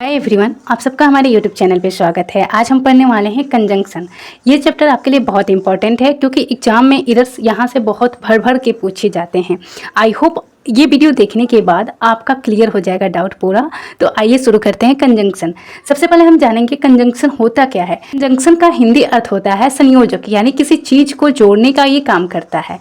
Hi everyone, आप सबका हमारे यूट्यूब चैनल पे स्वागत है। आज हम पढ़ने वाले हैं कंजंक्शन। ये चैप्टर आपके लिए बहुत इंपॉर्टेंट है क्योंकि एग्जाम में इधर यहाँ से बहुत भर भर के पूछे जाते हैं। आई होप ये वीडियो देखने के बाद आपका क्लियर हो जाएगा डाउट पूरा। तो आइए शुरू करते हैं कंजंक्शन। सबसे पहले हम जानेंगे कंजंक्शन होता क्या है। कंजंक्शन का हिंदी अर्थ होता है संयोजक, यानी किसी चीज को जोड़ने का ये काम करता है।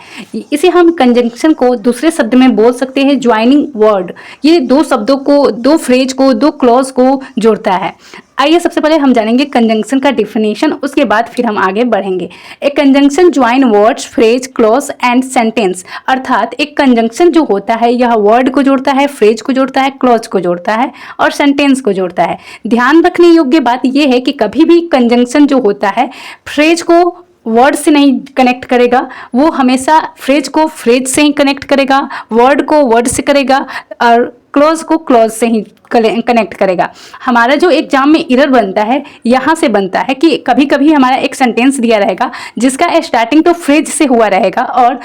इसे हम कंजंक्शन को दूसरे शब्द में बोल सकते हैं ज्वाइनिंग वर्ड। ये दो शब्दों को, दो फ्रेज को, दो क्लॉज को जोड़ता है। आइए सबसे पहले हम जानेंगे कंजंक्शन का डिफिनेशन, उसके बाद फिर हम आगे बढ़ेंगे। एक conjunction join words, phrase, clause and sentence. अर्थात एक कंजंक्शन जो होता है यह वर्ड को जोड़ता है, फ्रेज को जोड़ता है, क्लॉज को जोड़ता है और सेंटेंस को जोड़ता है। ध्यान रखने योग्य बात यह है कि कभी भी कंजंक्शन जो होता है फ्रेज को वर्ड से नहीं कनेक्ट करेगा, वो हमेशा फ्रेज को फ्रेज से ही कनेक्ट करेगा, वर्ड को वर्ड से करेगा और क्लॉज को क्लॉज से ही कनेक्ट करेगा। हमारा जो एग्जाम में एरर बनता है यहाँ से बनता है कि कभी कभी हमारा एक सेंटेंस दिया रहेगा जिसका स्टार्टिंग तो फ्रेज से हुआ रहेगा और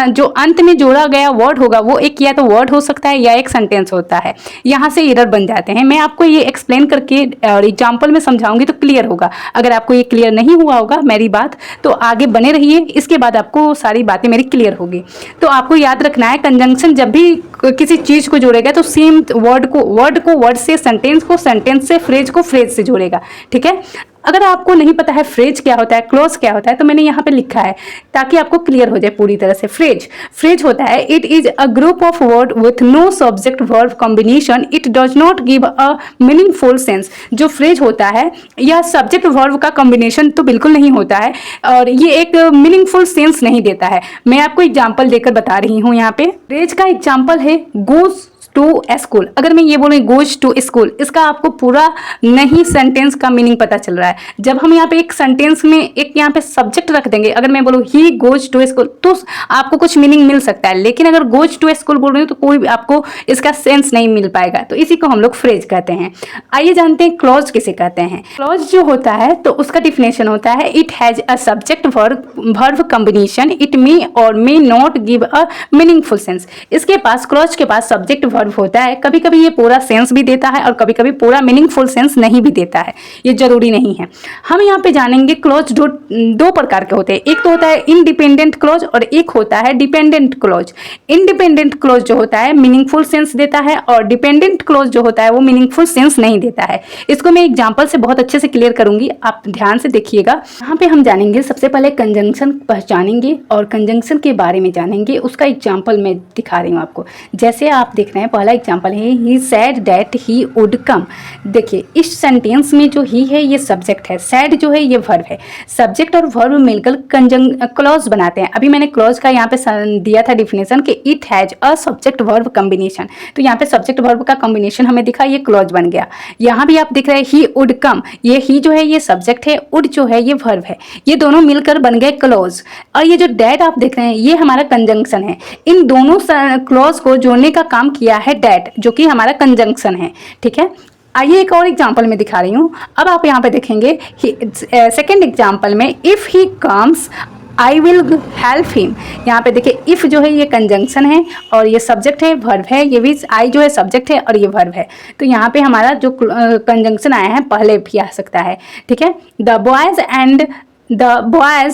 जो अंत में जोड़ा गया वर्ड होगा वो एक या तो वर्ड हो सकता है या एक सेंटेंस होता है। यहाँ से एरर बन जाते हैं। मैं आपको ये एक्सप्लेन करके और एग्जाम्पल में समझाऊंगी तो क्लियर होगा। अगर आपको ये क्लियर नहीं हुआ होगा मेरी बात तो आगे बने रहिए, इसके बाद आपको सारी बातें मेरी क्लियर होगी। तो आपको याद रखना है कंजंक्शन जब भी किसी चीज़ को जोड़ेगा तो सेम वर्ड को वर्ड से, सेंटेंस को सेंटेंस से, फ्रेज को फ्रेज से जोड़ेगा। ठीक है। अगर आपको नहीं पता है फ्रेज क्या होता है, क्लॉज क्या होता है, तो मैंने यहाँ पे लिखा है ताकि आपको क्लियर हो जाए पूरी तरह से। फ्रेज होता है it is a group of word with no subject verb combination, it does not give a meaningful sense. जो फ्रेज होता है यह सब्जेक्ट वर्ब का कॉम्बिनेशन तो बिल्कुल नहीं होता है और ये एक मीनिंगफुल सेंस नहीं देता है। मैं आपको एग्जाम्पल देकर बता रही हूँ। यहाँ पे फ्रेज का एग्जाम्पल है गोज टू स्कूल। अगर मैं ये बोलूँ गोज टू स्कूल, इसका आपको पूरा नहीं सेंटेंस का मीनिंग पता चल रहा है। जब हम यहाँ पे एक सेंटेंस में एक यहाँ पे सब्जेक्ट रख देंगे, अगर मैं बोलूँ ही गोज टू स्कूल तो आपको कुछ मीनिंग मिल सकता है, लेकिन अगर गोज टू स्कूल बोल रही हूँ तो कोई भी आपको इसका सेंस नहीं मिल पाएगा। तो इसी को हम लोग फ्रेज कहते हैं। आइए जानते हैं क्लॉज किसे कहते हैं। क्लॉज जो होता है तो उसका डिफिनेशन होता है it has a subject verb combination, it may और may not give a meaningful sense. इसके पास क्लॉज के पास सब्जेक्ट वर्ब होता है। कभी कभी ये पूरा सेंस भी देता है और कभी कभी पूरा मीनिंगफुल सेंस नहीं भी देता है, ये जरूरी नहीं है। हम यहाँ पे जानेंगे क्लॉज दो प्रकार के होते हैं। एक तो होता है इंडिपेंडेंट क्लॉज और एक होता है डिपेंडेंट क्लॉज। इंडिपेंडेंट क्लॉज जो होता है मीनिंगफुल सेंस देता है और डिपेंडेंट क्लॉज जो होता है वो मीनिंगफुल सेंस नहीं देता है। इसको मैं एग्जाम्पल से बहुत अच्छे से क्लियर करूंगी, आप ध्यान से देखिएगा। यहाँ पे हम जानेंगे सबसे पहले कंजंक्शन पहचानेंगे और कंजंक्शन के बारे में जानेंगे। उसका एग्जाम्पल मैं दिखा रही हूँ आपको। जैसे आप देख रहे हैं पहला एग्जाम्पल है he said that he would come. देखिए इस सेंटेंस में जो ही है ये सब्जेक्ट है, सैड जो है ये वर्ब है। सब्जेक्ट और वर्ब मिलकर क्लॉज बनाते हैं। अभी मैंने क्लॉज का यहाँ पे दिया था डिफिनेशन कि it has a subject verb combination, तो यहाँ पे सब्जेक्ट वर्ब का कॉम्बिनेशन हमें दिखा, ये क्लॉज बन गया। यहाँ भी आप देख रहे हैं ही वुड कम, ये ही जो है ये सब्जेक्ट है, वुड जो है ये वर्ब है, ये दोनों मिलकर बन गए क्लॉज। और ये जो दैट आप देख रहे हैं ये हमारा कंजंक्शन है। इन दोनों क्लॉज को जोड़ने का काम किया है दैट, जो कि हमारा कंजंक्शन है। ठीक है। आइए एक और एग्जाम्पल में दिखा रही हूँ। अब आप यहाँ पे देखेंगे सेकेंड एग्जाम्पल में if he comes I will help him. यहाँ पे देखिए इफ जो है ये कंजंक्शन है और ये सब्जेक्ट है, वर्ब है, ये भी आई जो है सब्जेक्ट है और ये वर्ब है। तो यहाँ पे हमारा जो कंजंक्शन आया है पहले भी आ सकता है। ठीक है। The boys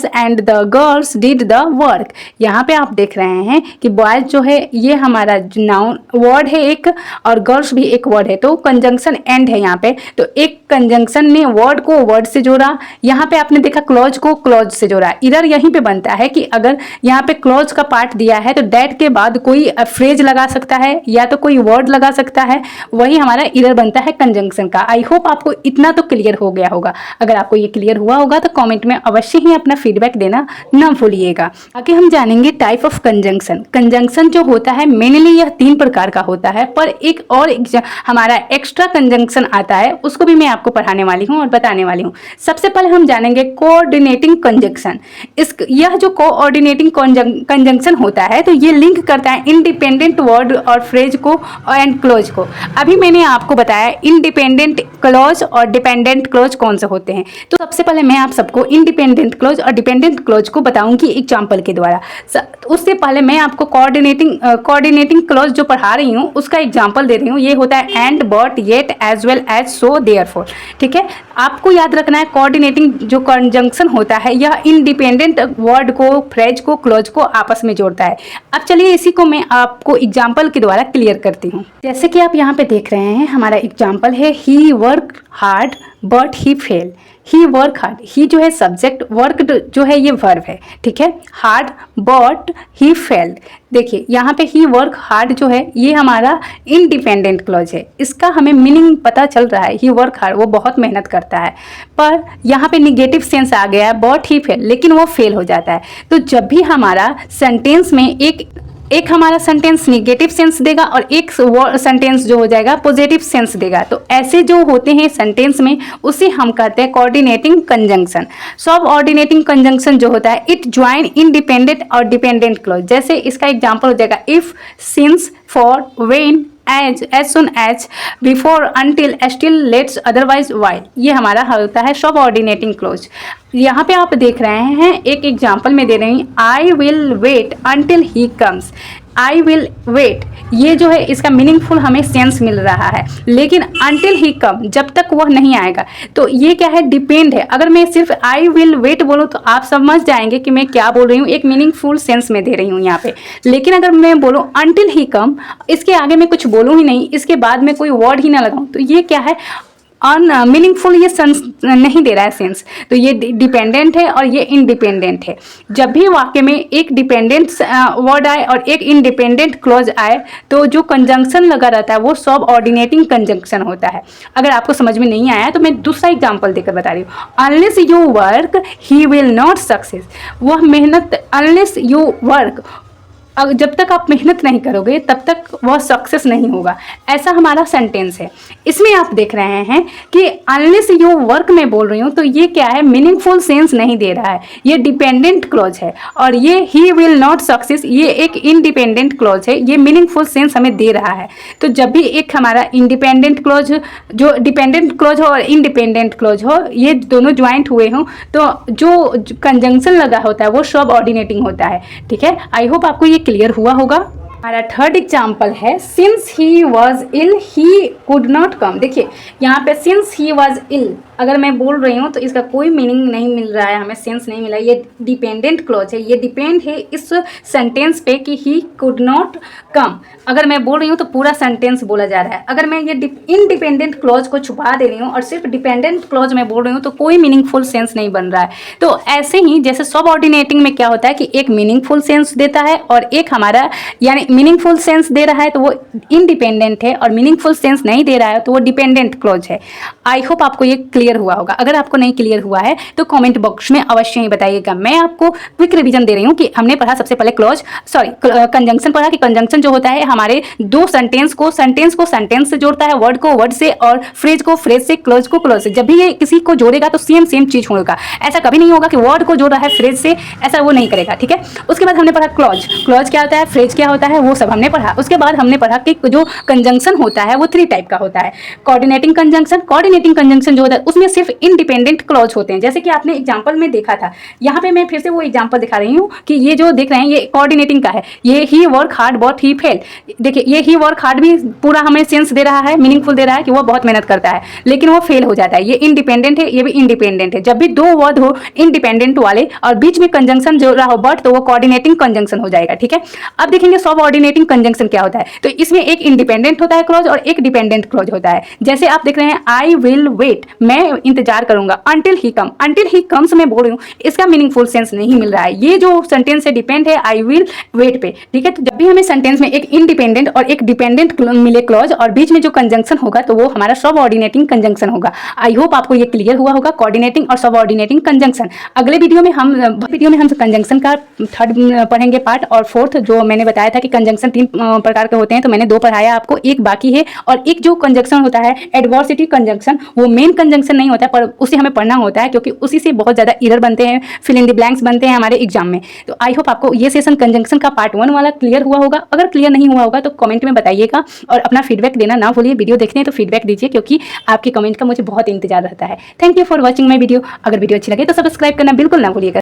and the girls did the work. यहाँ पे आप देख रहे हैं कि बॉयज जो है ये हमारा नाउन वर्ड है एक और गर्ल्स भी एक वर्ड है, तो कंजंक्शन एंड है यहाँ पे। तो एक कंजंक्शन ने वर्ड को वर्ड से जोड़ा, यहाँ पे आपने देखा क्लॉज को क्लॉज से जोड़ा। इधर यहीं पे बनता है कि अगर यहाँ पे क्लॉज का पार्ट दिया है तो दैट के बाद कोई फ्रेज लगा सकता है या तो कोई वर्ड लगा सकता है, वही हमारा इधर बनता है कंजंक्शन का। आई होप आपको इतना तो क्लियर हो गया होगा। अगर आपको ये क्लियर हुआ होगा तो कॉमेंट में अवश्य ही अपना फीडबैक देना ना भूलिएगा। आगे हम जानेंगे टाइप ऑफ कंजंक्शन। कंजंक्शन जो होता है मेनली यह 3 प्रकार का होता है, पर एक और हमारा एक्स्ट्रा कंजंक्शन आता है, उसको भी मैं आपको पढ़ाने वाली हूँ और बताने वाली हूँ। सबसे पहले हम जानेंगे कोऑर्डिनेटिंग कंजंक्शन। यह जो कोऑर्डिनेटिंग कंजंक्शन होता है तो ये लिंक करता है इंडिपेंडेंट वर्ड और फ्रेज को एंड क्लोज को। अभी मैंने आपको बताया इंडिपेंडेंट क्लॉज और डिपेंडेंट क्लॉज कौन से होते हैं। तो सबसे पहले मैं आप सबको इंडिपेंडेंट क्लॉज और डिपेंडेंट क्लॉज को बताऊंगी एग्जाम्पल के द्वारा। उससे पहले मैं आपको कोऑर्डिनेटिंग क्लॉज जो पढ़ा रही हूँ उसका एग्जाम्पल दे रही हूँ। ये होता है and, but, yet, as well as, so, therefore. ठीक है, आपको याद रखना है कोऑर्डिनेटिंग जो कंजंक्शन होता है यह इंडिपेंडेंट वर्ड को, फ्रेज को, क्लॉज को आपस में जोड़ता है। अब चलिए इसी को मैं आपको एग्जाम्पल के द्वारा क्लियर करती हूँ। जैसे कि आप यहाँ पे देख रहे हैं, हमारा एग्जाम्पल है he work hard but he fail. He work hard, he जो है सब्जेक्ट, वर्क जो है ये वर्ब है। ठीक है, हार्ड बट ही फेल्ड। देखिए यहाँ पे ही वर्क हार्ड जो है ये हमारा इंडिपेंडेंट क्लॉज है। इसका हमें मीनिंग पता चल रहा है, ही वर्क हार्ड, वो बहुत मेहनत करता है। पर यहाँ पे निगेटिव सेंस आ गया है, बट ही फेल, लेकिन वो फेल हो जाता है। तो जब भी हमारा सेंटेंस में एक हमारा सेंटेंस निगेटिव सेंस देगा और एक सेंटेंस जो हो जाएगा पॉजिटिव सेंस देगा, तो ऐसे जो होते हैं सेंटेंस में उसे हम कहते हैं कोऑर्डिनेटिंग कंजंक्शन। सब ऑर्डिनेटिंग कंजंक्शन जो होता है इट ज्वाइन इंडिपेंडेंट और डिपेंडेंट क्लॉज। जैसे इसका एग्जांपल हो जाएगा if, since, for, when, as soon as, before, until, still, let's, otherwise, while। ये हमारा होता है सब ऑर्डिनेटिंग क्लोज। यहाँ पे आप देख रहे हैं एक एग्जाम्पल में दे रही हूँ, I will wait until he comes. I will wait, ये जो है इसका मीनिंगफुल हमें सेंस मिल रहा है, लेकिन अंटिल ही कम, जब तक वह नहीं आएगा। तो ये क्या है, डिपेंड है। अगर मैं सिर्फ आई विल वेट बोलूँ तो आप समझ जाएंगे कि मैं क्या बोल रही हूँ, एक मीनिंगफुल सेंस में दे रही हूँ यहाँ पे। लेकिन अगर मैं बोलूँ अंटिल ही कम, इसके आगे मैं कुछ बोलूँ ही नहीं, इसके बाद में कोई वर्ड ही ना लगाऊँ, तो ये क्या है, मीनिंगफुल, ये सेंस नहीं दे रहा है सेंस। तो ये डिपेंडेंट है और ये इंडिपेंडेंट है। जब भी वाक्य में एक डिपेंडेंट वर्ड आए और एक इंडिपेंडेंट क्लॉज आए तो जो कंजंक्शन लगा रहता है वो सब ऑर्डिनेटिंग कंजंक्शन होता है। अगर आपको समझ में नहीं आया तो मैं दूसरा एग्जाम्पल देकर बता रही हूँ। Unless you work he will not success. वह मेहनत, अनलेस यू वर्क, जब तक आप मेहनत नहीं करोगे तब तक वह सक्सेस नहीं होगा। ऐसा हमारा सेंटेंस है। इसमें आप देख रहे हैं कि अनलेस यू वर्क में बोल रही हूँ तो ये क्या है, मीनिंगफुल सेंस नहीं दे रहा है, ये डिपेंडेंट क्लॉज है। और ये ही विल नॉट सक्सेस, ये एक इंडिपेंडेंट क्लॉज है, ये मीनिंगफुल सेंस हमें दे रहा है। तो जब भी एक हमारा इंडिपेंडेंट क्लॉज, जो डिपेंडेंट क्लॉज हो और इंडिपेंडेंट क्लॉज हो, ये दोनों ज्वाइंट हुए हों तो जो कंजंक्शन लगा होता है वो सब ऑर्डिनेटिंग होता है। ठीक है, आई होप आपको ये क्लियर हुआ होगा। हमारा थर्ड एग्जाम्पल है since he was ill he could not come. देखिए यहाँ पे सिंस ही वॉज इल अगर मैं बोल रही हूँ तो इसका कोई मीनिंग नहीं मिल रहा है, हमें सेंस नहीं मिला। ये डिपेंडेंट क्लॉज है, ये डिपेंड है इस सेंटेंस पे कि ही कुड नॉट कम। अगर मैं बोल रही हूँ तो पूरा सेंटेंस बोला जा रहा है। अगर मैं ये इनडिपेंडेंट क्लॉज को छुपा दे रही हूँ और सिर्फ डिपेंडेंट क्लॉज में बोल रही हूँ तो कोई मीनिंगफुल सेंस नहीं बन रहा है। तो ऐसे ही जैसे सब ऑर्डिनेटिंग में क्या होता है कि एक मीनिंगफुल सेंस देता है और एक हमारा यानी मीनिंगफुल सेंस दे रहा है तो वो इंडिपेंडेंट है, और मीनिंगफुल सेंस नहीं दे रहा है तो वो डिपेंडेंट क्लॉज है। आई होप आपको ये क्लियर हुआ होगा। अगर आपको नहीं क्लियर हुआ है तो कमेंट बॉक्स में अवश्य ही बताइएगा। मैं आपको क्विक रिवीजन दे रही हूँ कि हमने पढ़ा सबसे पहले कंजंक्शन पढ़ा कि कंजंक्शन जो होता है हमारे दो सेंटेंस को सेंटेंस से जोड़ता है, वर्ड को वर्ड से और फ्रेज को फ्रेज से, क्लॉज को क्लॉज से। जब भी ये किसी को जोड़ेगा तो सेम चीज होगा। ऐसा कभी नहीं होगा कि वर्ड को जोड़ रहा है फ्रेज से, ऐसा वो नहीं करेगा। ठीक है, उसके बाद हमने पढ़ा क्लॉज क्या होता है, फ्रेज क्या होता है, वो सब हमने पढ़ा। उसके बाद हमने पढ़ा कि जो कंजंक्शन होता है वो 3 टाइप का होता है। कोऑर्डिनेटिंग कंजंक्शन जो होता है उसमें सिर्फ इंडिपेंडेंट क्लॉज होते हैं, जैसे कि आपने एग्जांपल में देखा था। यहाँ पे मैं फिर से वो एग्जांपल दिखा रही हूँ कि ये जो देख रहे हैं ये कोऑर्डिनेटिंग का है। ये he work hard but he fail. देखिए ये ही वर्क हार्ड भी पूरा हमें सेंस दे रहा है, मीनिंगफुल दे रहा है कि वो बहुत मेहनत करता है, लेकिन वो फेल हो जाता है। ये इंडिपेंडेंट है, ये भी इंडिपेंडेंट है। जब भी दो वर्ड हो इंडिपेंडेंट वाले और बीच में कंजंक्शन जो रहा हो बट, तो वो कोऑर्डिनेटिंग कंजंक्शन हो जाएगा। ठीक है, अब देखेंगे सब ऑर्डिनेटिंग कंजंक्शन क्या होता है। तो इसमें एक इंडिपेंडेंट होता है क्लॉज और एक डिपेंडेंट क्लॉज होता है। जैसे आप देख रहे हैं आई विल वेट, मैं इंतजार करूंगा, until he come. Until he comes मैं बोल रही हूँ, इसका मीनिंगफुल सेंस नहीं मिल रहा है। ये जो सेंटेंस है डिपेंड है आई विल वेट पे। ठीक है, तो जब भी हमें सेंटेंस में एक इंडिपेंडेंट और एक डिपेंडेंट मिले क्लॉज और बीच में जो कंजंक्शन होगा तो वो हमारा सब ऑर्डिनेटिंग कंजंक्शन होगा। आई होप आपको ये क्लियर हुआ होगा, कोऑर्डिनेटिंग और सब ऑर्डिनेटिंग कंजंक्शन। अगले वीडियो में हम कंजंक्शन का थर्ड पढ़ेंगे पार्ट, और फोर्थ जो मैंने बताया था कि कंजंक्शन 3 प्रकार के होते हैं तो मैंने 2 पढ़ाया आपको, एक बाकी है। और एक जो कंजंक्शन होता है एडवर्सिटी कंजंक्शन, वो मेन कंजंक्शन कंजंक्शन नहीं होता है, पर उसे हमें पढ़ना होता है क्योंकि उसी से बहुत ज़्यादा एरर बनते हैं, फिल इन द ब्लैंक्स बनते हैं हमारे एग्जाम में। तो आई होप आपको ये सेशन कंजंक्शन का पार्ट 1 वाला क्लियर हुआ होगा। अगर क्लियर नहीं हुआ होगा तो कमेंट में बताइएगा और अपना फीडबैक देना ना भूलिए। वीडियो देखते हैं तो फीडबैक दीजिए क्योंकि आपके कमेंट का मुझे बहुत इंतजार रहता है। Thank you for watching my video. अगर वीडियो अच्छी लगे तो सब्सक्राइब करना बिल्कुल ना भूलिएगा।